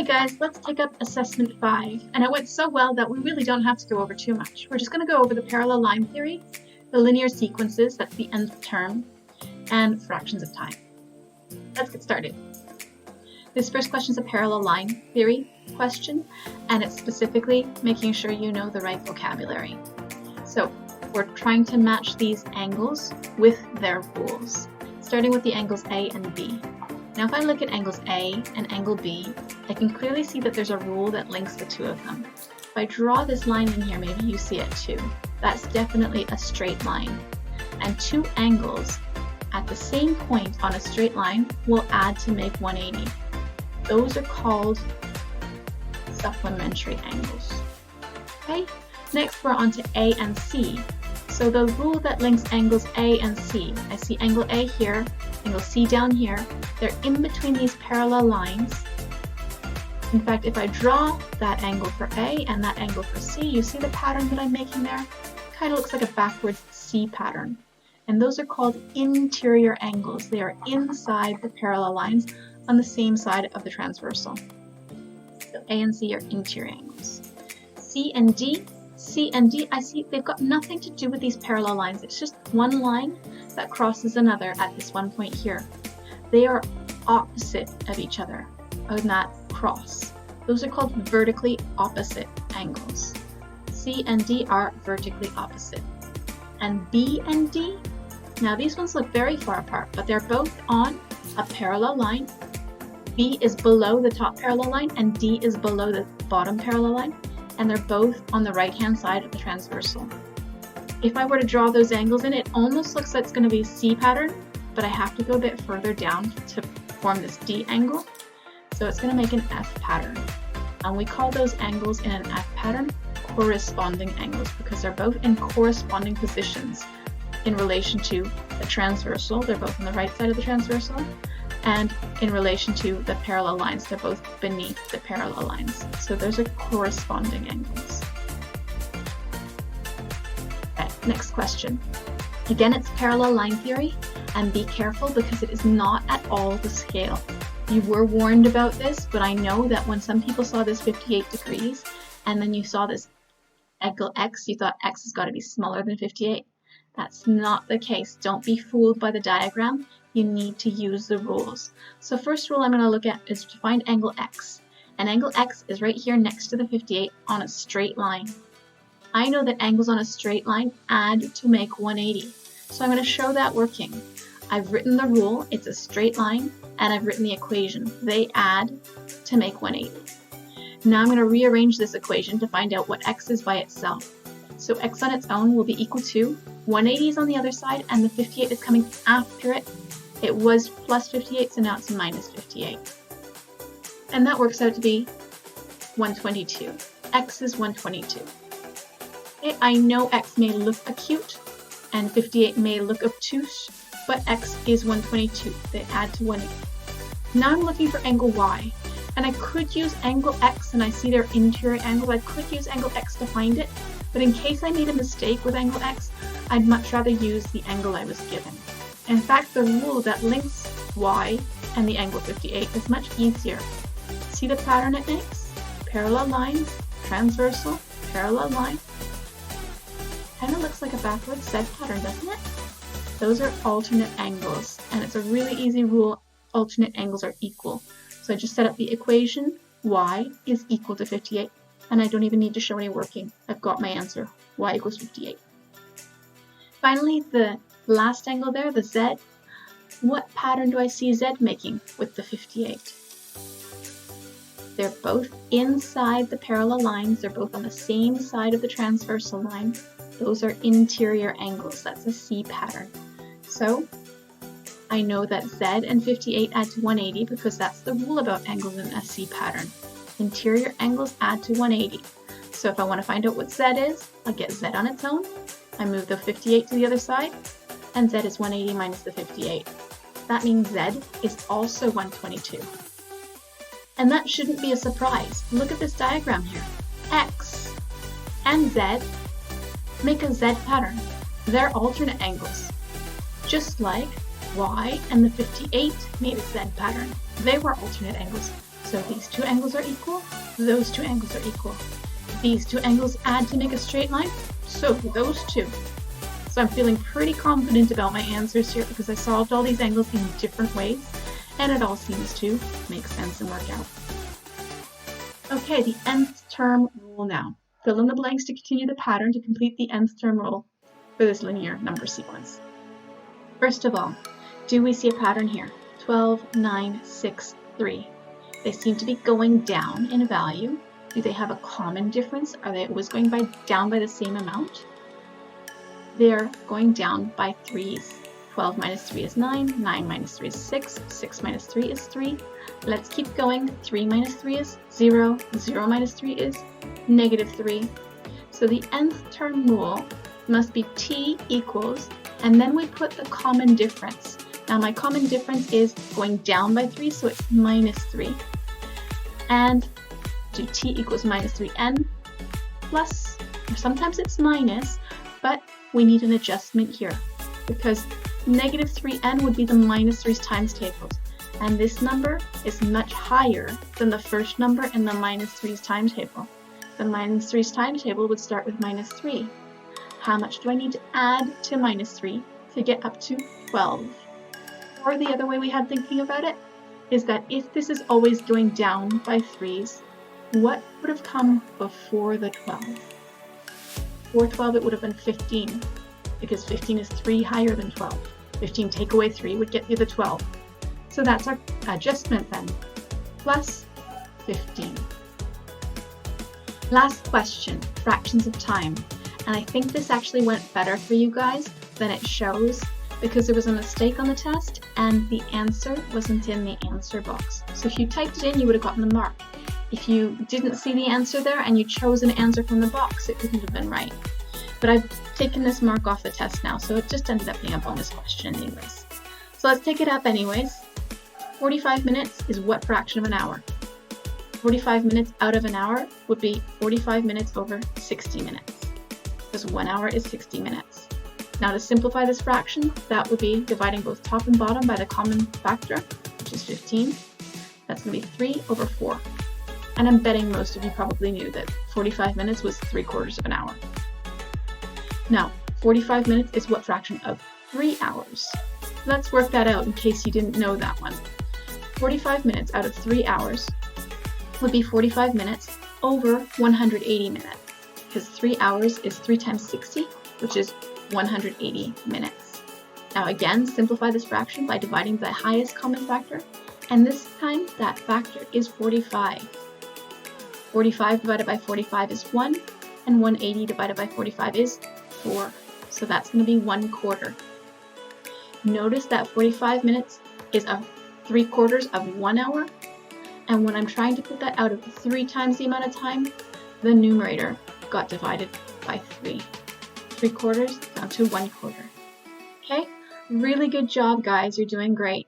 Hey guys, let's take up assessment 5, and it went so well that we really don't have to go over too much. We're just going to go over the parallel line theory, the linear sequences, that's the nth term, and fractions of time. Let's get started. This first question is a parallel line theory question, and it's specifically making sure you know the right vocabulary. So we're trying to match these angles with their rules, starting with the angles A and B. Now if I look at angles A and angle B, I can clearly see that there's a rule that links the two of them. If I draw this line in here, maybe you see it too. That's definitely a straight line. And two angles at the same point on a straight line will add to make 180. Those are called supplementary angles. Okay, next we're on to A and C. So the rule that links angles A and C, I see angle A here, angle C down here, they're in between these parallel lines. In fact, if I draw that angle for A and that angle for C, you see the pattern that I'm making there? Kind of looks like a backwards C pattern. And those are called interior angles. They are inside the parallel lines on the same side of the transversal. So A and C are interior angles. C and D, I see they've got nothing to do with these parallel lines. It's just one line that crosses another at this one point here. They are opposite of each other on that cross. Those are called vertically opposite angles. C and D are vertically opposite. And B and D, now these ones look very far apart, but they're both on a parallel line. B is below the top parallel line and D is below the bottom parallel line, and they're both on the right-hand side of the transversal. If I were to draw those angles in, it almost looks like it's going to be a C pattern, but I have to go a bit further down to form this D angle. So it's going to make an F pattern. And we call those angles in an F pattern corresponding angles because they're both in corresponding positions in relation to the transversal. They're both on the right side of the transversal. And in relation to the parallel lines, they're both beneath the parallel lines. So those are corresponding angles. Okay, next question. Again, it's parallel line theory, and be careful because it is not at all the scale. You were warned about this, but I know that when some people saw this 58 degrees, and then you saw this angle X, you thought X has got to be smaller than 58. That's not the case. Don't be fooled by the diagram. You need to use the rules. So first rule I'm going to look at is to find angle X. And angle X is right here next to the 58 on a straight line. I know that angles on a straight line add to make 180. So I'm going to show that working. I've written the rule, it's a straight line, and I've written the equation. They add to make 180. Now I'm going to rearrange this equation to find out what X is by itself. So X on its own will be equal to 180 is on the other side, and the 58 is coming after it. It was plus 58, so now it's minus 58. And that works out to be 122. X is 122. Okay, I know X may look acute, and 58 may look obtuse, but X is 122. They add to 180. Now I'm looking for angle Y, and I could use angle X, and I see their interior angles. I could use angle X to find it, but in case I made a mistake with angle X, I'd much rather use the angle I was given. In fact, the rule that links Y and the angle 58 is much easier. See the pattern it makes? Parallel lines, transversal, parallel line. Kind of looks like a backwards Z pattern, doesn't it? Those are alternate angles, and it's a really easy rule. Alternate angles are equal. So I just set up the equation. Y is equal to 58, and I don't even need to show any working. I've got my answer. Y equals 58. Finally, the last angle there, the Z. What pattern do I see Z making with the 58? They're both inside the parallel lines. They're both on the same side of the transversal line. Those are interior angles. That's a C pattern. So I know that Z and 58 add to 180 because that's the rule about angles in a C pattern. Interior angles add to 180. So if I want to find out what Z is, I'll get Z on its own. I move the 58 to the other side, and Z is 180 minus the 58. That means Z is also 122. And that shouldn't be a surprise. Look at this diagram here. X and Z make a Z pattern. They're alternate angles. Just like Y and the 58 made a Z pattern. They were alternate angles. So these two angles are equal, those two angles are equal. These two angles add to make a straight line, so do those two. So I'm feeling pretty confident about my answers here because I solved all these angles in different ways, and it all seems to make sense and work out. Okay, the nth term rule now. Fill in the blanks to continue the pattern to complete the nth term rule for this linear number sequence. First of all, do we see a pattern here? 12, 9, 6, 3. They seem to be going down in value. Do they have a common difference? Are they always going down by the same amount? They're going down by 3s. 12 minus 3 is 9, 9 minus 3 is 6, 6 minus 3 is 3. Let's keep going. 3 minus 3 is 0, 0 minus 3 is -3. So the nth term rule must be t equals, and then we put the common difference. Now my common difference is going down by 3, so it's -3. And do t equals -3n plus, or sometimes it's minus, but we need an adjustment here because -3n would be the -3's times tables. And this number is much higher than the first number in the -3's times table. The -3's times table would start with -3. How much do I need to add to -3 to get up to 12? Or the other way we had thinking about it is that if this is always going down by 3s, what would have come before the 12? Before 12 it would have been 15, because 15 is 3 higher than 12. 15 take away 3 would get you the 12. So that's our adjustment then, plus 15. Last question, fractions of time. And I think this actually went better for you guys than it shows because there was a mistake on the test and the answer wasn't in the answer box. So if you typed it in, you would have gotten the mark. If you didn't see the answer there and you chose an answer from the box, it wouldn't have been right. But I've taken this mark off the test now, so it just ended up being a bonus question anyways. So let's take it up anyways. 45 minutes is what fraction of an hour? 45 minutes out of an hour would be 45 minutes over 60 minutes. Because 1 hour is 60 minutes. Now to simplify this fraction, that would be dividing both top and bottom by the common factor, which is 15. That's going to be 3 over 4. And I'm betting most of you probably knew that 45 minutes was 3/4 of an hour. Now, 45 minutes is what fraction of 3 hours? Let's work that out in case you didn't know that one. 45 minutes out of 3 hours would be 45 minutes over 180 minutes, because 3 hours is 3 times 60, which is 180 minutes. Now again, simplify this fraction by dividing the highest common factor, and this time that factor is 45. 45 divided by 45 is 1, and 180 divided by 45 is 4. So that's going to be 1/4. Notice that 45 minutes is 3/4 of 1 hour, and when I'm trying to put that out of 3 times the amount of time, the numerator got divided by 3. 3/4 down to 1/4. Okay, really good job guys, you're doing great.